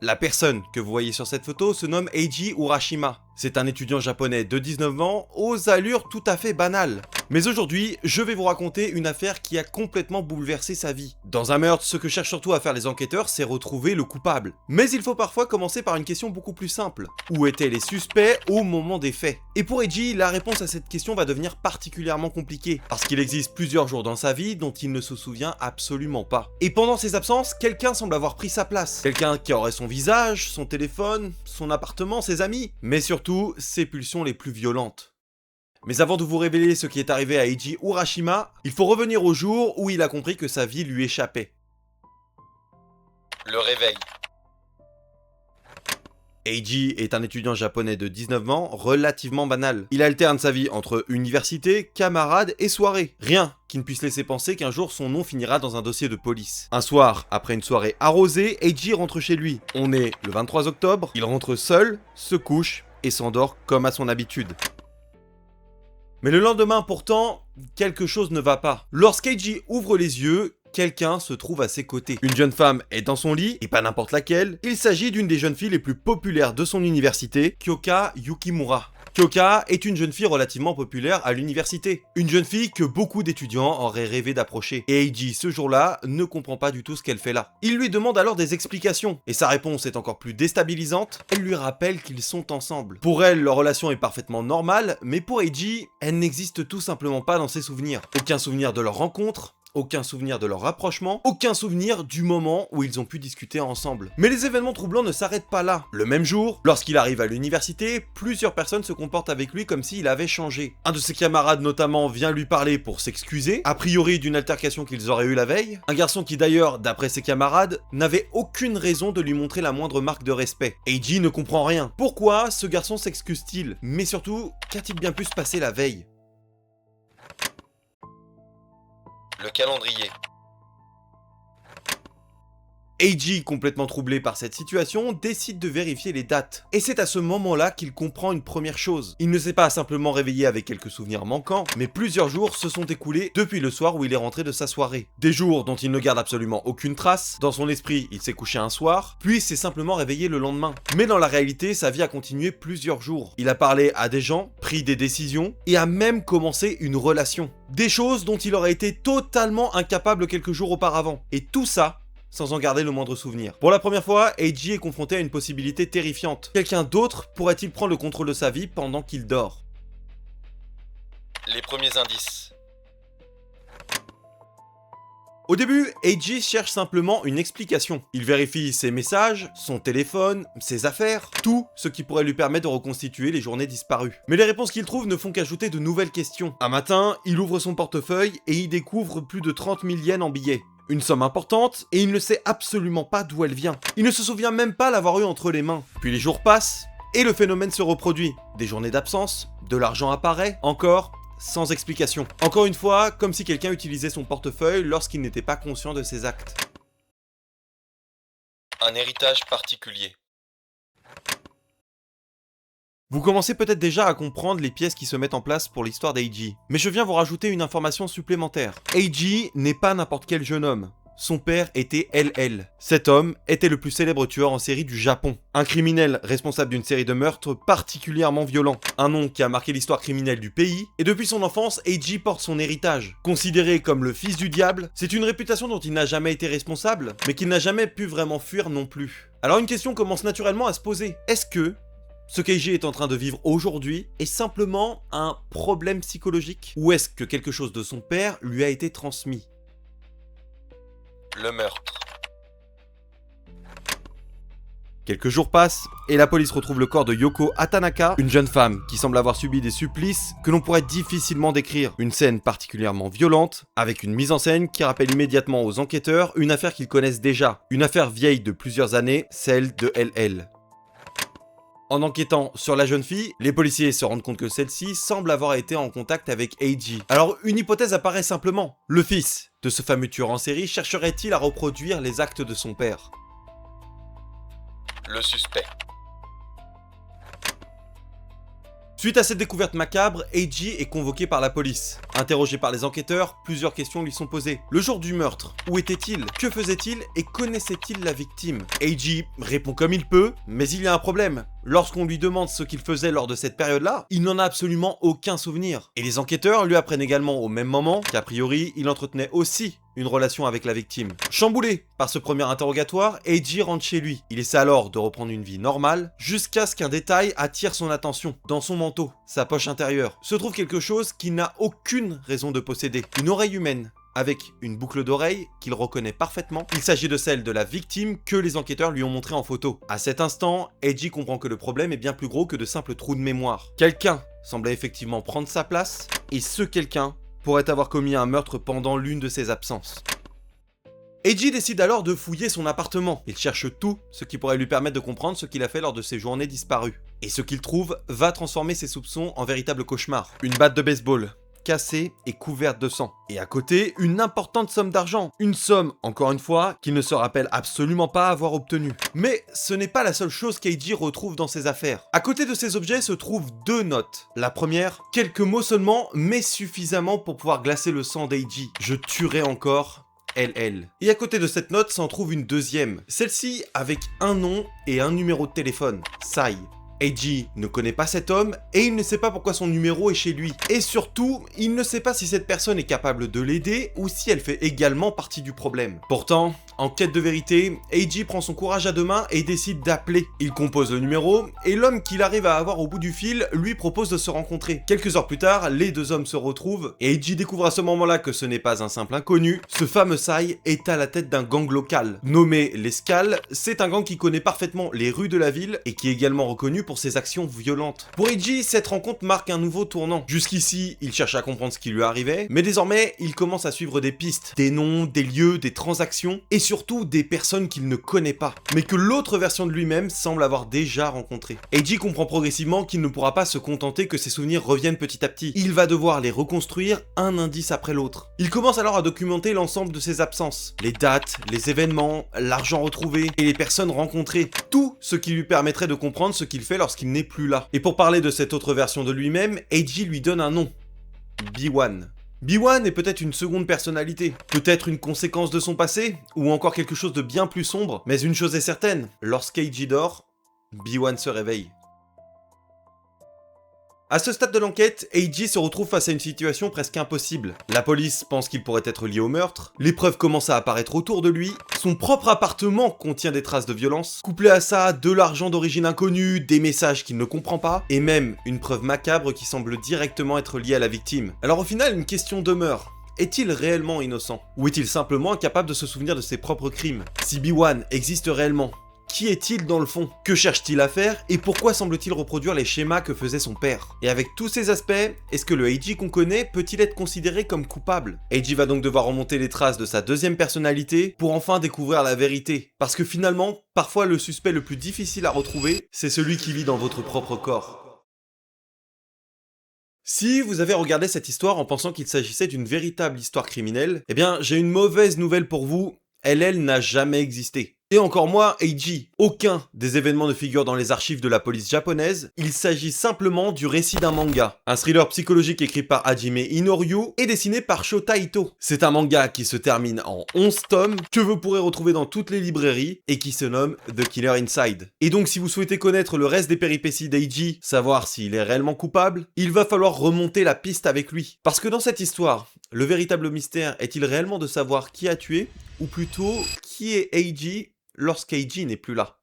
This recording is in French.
La personne que vous voyez sur cette photo se nomme Eiji Urashima. C'est un étudiant japonais de 19 ans aux allures tout à fait banales. Mais aujourd'hui, je vais vous raconter une affaire qui a complètement bouleversé sa vie. Dans un meurtre, ce que cherchent surtout à faire les enquêteurs, c'est retrouver le coupable. Mais il faut parfois commencer par une question beaucoup plus simple. Où étaient les suspects au moment des faits? Et pour Eiji, la réponse à cette question va devenir particulièrement compliquée, parce qu'il existe plusieurs jours dans sa vie dont il ne se souvient absolument pas. Et pendant ses absences, quelqu'un semble avoir pris sa place. Quelqu'un qui aurait son visage, son téléphone, son appartement, ses amis, mais surtout ses pulsions les plus violentes. Mais avant de vous révéler ce qui est arrivé à Eiji Urashima, il faut revenir au jour où il a compris que sa vie lui échappait. Le réveil. Eiji est un étudiant japonais de 19 ans relativement banal. Il alterne sa vie entre université, camarades et soirée. Rien qui ne puisse laisser penser qu'un jour son nom finira dans un dossier de police. Un soir, après une soirée arrosée, Eiji rentre chez lui. On est le 23 octobre, il rentre seul, se couche et s'endort comme à son habitude. Mais le lendemain pourtant, quelque chose ne va pas. Lorsqu'Eiji ouvre les yeux, quelqu'un se trouve à ses côtés. Une jeune femme est dans son lit, et pas n'importe laquelle. Il s'agit d'une des jeunes filles les plus populaires de son université, Kyoka Yukimura. Kyoka est une jeune fille relativement populaire à l'université. Une jeune fille que beaucoup d'étudiants auraient rêvé d'approcher. Et Eiji, ce jour-là, ne comprend pas du tout ce qu'elle fait là. Il lui demande alors des explications. Et sa réponse est encore plus déstabilisante. Elle lui rappelle qu'ils sont ensemble. Pour elle, leur relation est parfaitement normale, mais pour Eiji, elle n'existe tout simplement pas dans ses souvenirs. Aucun souvenir de leur rencontre. Aucun souvenir de leur rapprochement, aucun souvenir du moment où ils ont pu discuter ensemble. Mais les événements troublants ne s'arrêtent pas là. Le même jour, lorsqu'il arrive à l'université, plusieurs personnes se comportent avec lui comme s'il avait changé. Un de ses camarades notamment vient lui parler pour s'excuser, a priori d'une altercation qu'ils auraient eue la veille. Un garçon qui d'ailleurs, d'après ses camarades, n'avait aucune raison de lui montrer la moindre marque de respect. Eiji ne comprend rien. Pourquoi ce garçon s'excuse-t-il? Mais surtout, qu'a-t-il bien pu se passer la veille? Le calendrier. Eiji, complètement troublé par cette situation, décide de vérifier les dates. Et c'est à ce moment-là qu'il comprend une première chose. Il ne s'est pas simplement réveillé avec quelques souvenirs manquants, mais plusieurs jours se sont écoulés depuis le soir où il est rentré de sa soirée. Des jours dont il ne garde absolument aucune trace. Dans son esprit, il s'est couché un soir, puis s'est simplement réveillé le lendemain. Mais dans la réalité, sa vie a continué plusieurs jours. Il a parlé à des gens, pris des décisions, et a même commencé une relation. Des choses dont il aurait été totalement incapable quelques jours auparavant. Et tout ça, sans en garder le moindre souvenir. Pour la première fois, Eiji est confronté à une possibilité terrifiante. Quelqu'un d'autre pourrait-il prendre le contrôle de sa vie pendant qu'il dort? Les premiers indices. Au début, Eiji cherche simplement une explication. Il vérifie ses messages, son téléphone, ses affaires, tout ce qui pourrait lui permettre de reconstituer les journées disparues. Mais les réponses qu'il trouve ne font qu'ajouter de nouvelles questions. Un matin, il ouvre son portefeuille et y découvre plus de 30 000 yens en billets. Une somme importante, et il ne sait absolument pas d'où elle vient. Il ne se souvient même pas l'avoir eu entre les mains. Puis les jours passent, et le phénomène se reproduit. Des journées d'absence, de l'argent apparaît, encore, sans explication. Encore une fois, comme si quelqu'un utilisait son portefeuille lorsqu'il n'était pas conscient de ses actes. Un héritage particulier. Vous commencez peut-être déjà à comprendre les pièces qui se mettent en place pour l'histoire d'Eiji. Mais je viens vous rajouter une information supplémentaire. Eiji n'est pas n'importe quel jeune homme. Son père était LL. Cet homme était le plus célèbre tueur en série du Japon. Un criminel responsable d'une série de meurtres particulièrement violents. Un nom qui a marqué l'histoire criminelle du pays. Et depuis son enfance, Eiji porte son héritage. Considéré comme le fils du diable, c'est une réputation dont il n'a jamais été responsable, mais qu'il n'a jamais pu vraiment fuir non plus. Alors une question commence naturellement à se poser. Est-ce que ce qu'Eiji est en train de vivre aujourd'hui est simplement un problème psychologique? Ou est-ce que quelque chose de son père lui a été transmis? Le meurtre. Quelques jours passent, et la police retrouve le corps de Yoko Hatanaka, une jeune femme qui semble avoir subi des supplices que l'on pourrait difficilement décrire. Une scène particulièrement violente, avec une mise en scène qui rappelle immédiatement aux enquêteurs une affaire qu'ils connaissent déjà. Une affaire vieille de plusieurs années, celle de LL. En enquêtant sur la jeune fille, les policiers se rendent compte que celle-ci semble avoir été en contact avec Eiji. Alors une hypothèse apparaît simplement. Le fils de ce fameux tueur en série chercherait-il à reproduire les actes de son père? Le suspect. Suite à cette découverte macabre, Eiji est convoqué par la police. Interrogé par les enquêteurs, plusieurs questions lui sont posées. Le jour du meurtre, où était-il? Que faisait-il? Et connaissait-il la victime? Eiji répond comme il peut, mais il y a un problème. Lorsqu'on lui demande ce qu'il faisait lors de cette période-là, il n'en a absolument aucun souvenir. Et les enquêteurs lui apprennent également au même moment qu'a priori, il entretenait aussi une relation avec la victime. Chamboulé par ce premier interrogatoire, Eiji rentre chez lui. Il essaie alors de reprendre une vie normale, jusqu'à ce qu'un détail attire son attention. Dans son manteau, sa poche intérieure, se trouve quelque chose qu'il n'a aucune raison de posséder. Une oreille humaine, avec une boucle d'oreille qu'il reconnaît parfaitement. Il s'agit de celle de la victime que les enquêteurs lui ont montrée en photo. À cet instant, Eiji comprend que le problème est bien plus gros que de simples trous de mémoire. Quelqu'un semblait effectivement prendre sa place, et ce quelqu'un pourrait avoir commis un meurtre pendant l'une de ses absences. Eiji décide alors de fouiller son appartement. Il cherche tout ce qui pourrait lui permettre de comprendre ce qu'il a fait lors de ses journées disparues. Et ce qu'il trouve va transformer ses soupçons en véritable cauchemar. Une batte de baseball, cassée et couverte de sang. Et à côté, une importante somme d'argent. Une somme, encore une fois, qu'il ne se rappelle absolument pas avoir obtenue. Mais ce n'est pas la seule chose qu'Eiji retrouve dans ses affaires. À côté de ces objets se trouvent deux notes. La première, quelques mots seulement, mais suffisamment pour pouvoir glacer le sang d'Eiji. Je tuerai encore LL. Et à côté de cette note s'en trouve une deuxième. Celle-ci avec un nom et un numéro de téléphone. Sai. Eiji ne connaît pas cet homme et il ne sait pas pourquoi son numéro est chez lui. Et surtout, il ne sait pas si cette personne est capable de l'aider ou si elle fait également partie du problème. Pourtant, en quête de vérité, Eiji prend son courage à deux mains et décide d'appeler. Il compose le numéro et l'homme qu'il arrive à avoir au bout du fil lui propose de se rencontrer. Quelques heures plus tard, les deux hommes se retrouvent et Eiji découvre à ce moment-là que ce n'est pas un simple inconnu. Ce fameux Sai est à la tête d'un gang local. Nommé les Scal, c'est un gang qui connaît parfaitement les rues de la ville et qui est également reconnu pour ses actions violentes. Pour Eiji, cette rencontre marque un nouveau tournant. Jusqu'ici, il cherche à comprendre ce qui lui arrivait, mais désormais, il commence à suivre des pistes, des noms, des lieux, des transactions, et surtout des personnes qu'il ne connaît pas, mais que l'autre version de lui-même semble avoir déjà rencontrées. Eiji comprend progressivement qu'il ne pourra pas se contenter que ses souvenirs reviennent petit à petit. Il va devoir les reconstruire un indice après l'autre. Il commence alors à documenter l'ensemble de ses absences, les dates, les événements, l'argent retrouvé et les personnes rencontrées, tout ce qui lui permettrait de comprendre ce qu'il fait lorsqu'il n'est plus là. Et pour parler de cette autre version de lui-même, Eiji lui donne un nom. B1. B1 est peut-être une seconde personnalité, peut-être une conséquence de son passé, ou encore quelque chose de bien plus sombre, mais une chose est certaine, lorsqu'Eiji dort, B1 se réveille. À ce stade de l'enquête, Eiji se retrouve face à une situation presque impossible. La police pense qu'il pourrait être lié au meurtre, les preuves commencent à apparaître autour de lui, son propre appartement contient des traces de violence, couplé à ça, de l'argent d'origine inconnue, des messages qu'il ne comprend pas, et même une preuve macabre qui semble directement être liée à la victime. Alors au final, une question demeure. Est-il réellement innocent? Ou est-il simplement incapable de se souvenir de ses propres crimes? Si B1 existe réellement, qui est-il dans le fond? Que cherche-t-il à faire? Et pourquoi semble-t-il reproduire les schémas que faisait son père? Et avec tous ces aspects, est-ce que le Eiji qu'on connaît peut-il être considéré comme coupable? Eiji va donc devoir remonter les traces de sa deuxième personnalité pour enfin découvrir la vérité. Parce que finalement, parfois le suspect le plus difficile à retrouver, c'est celui qui vit dans votre propre corps. Si vous avez regardé cette histoire en pensant qu'il s'agissait d'une véritable histoire criminelle, eh bien j'ai une mauvaise nouvelle pour vous, LL n'a jamais existé. Et encore moins Eiji. Aucun des événements ne figure dans les archives de la police japonaise, il s'agit simplement du récit d'un manga. Un thriller psychologique écrit par Hajime Inoue et dessiné par Shota Ito. C'est un manga qui se termine en 11 tomes, que vous pourrez retrouver dans toutes les librairies, et qui se nomme The Killer Inside. Et donc si vous souhaitez connaître le reste des péripéties d'Eiji, savoir s'il est réellement coupable, il va falloir remonter la piste avec lui. Parce que dans cette histoire, le véritable mystère est-il réellement de savoir qui a tué, ou plutôt qui est Eiji lorsqu'Eiji n'est plus là?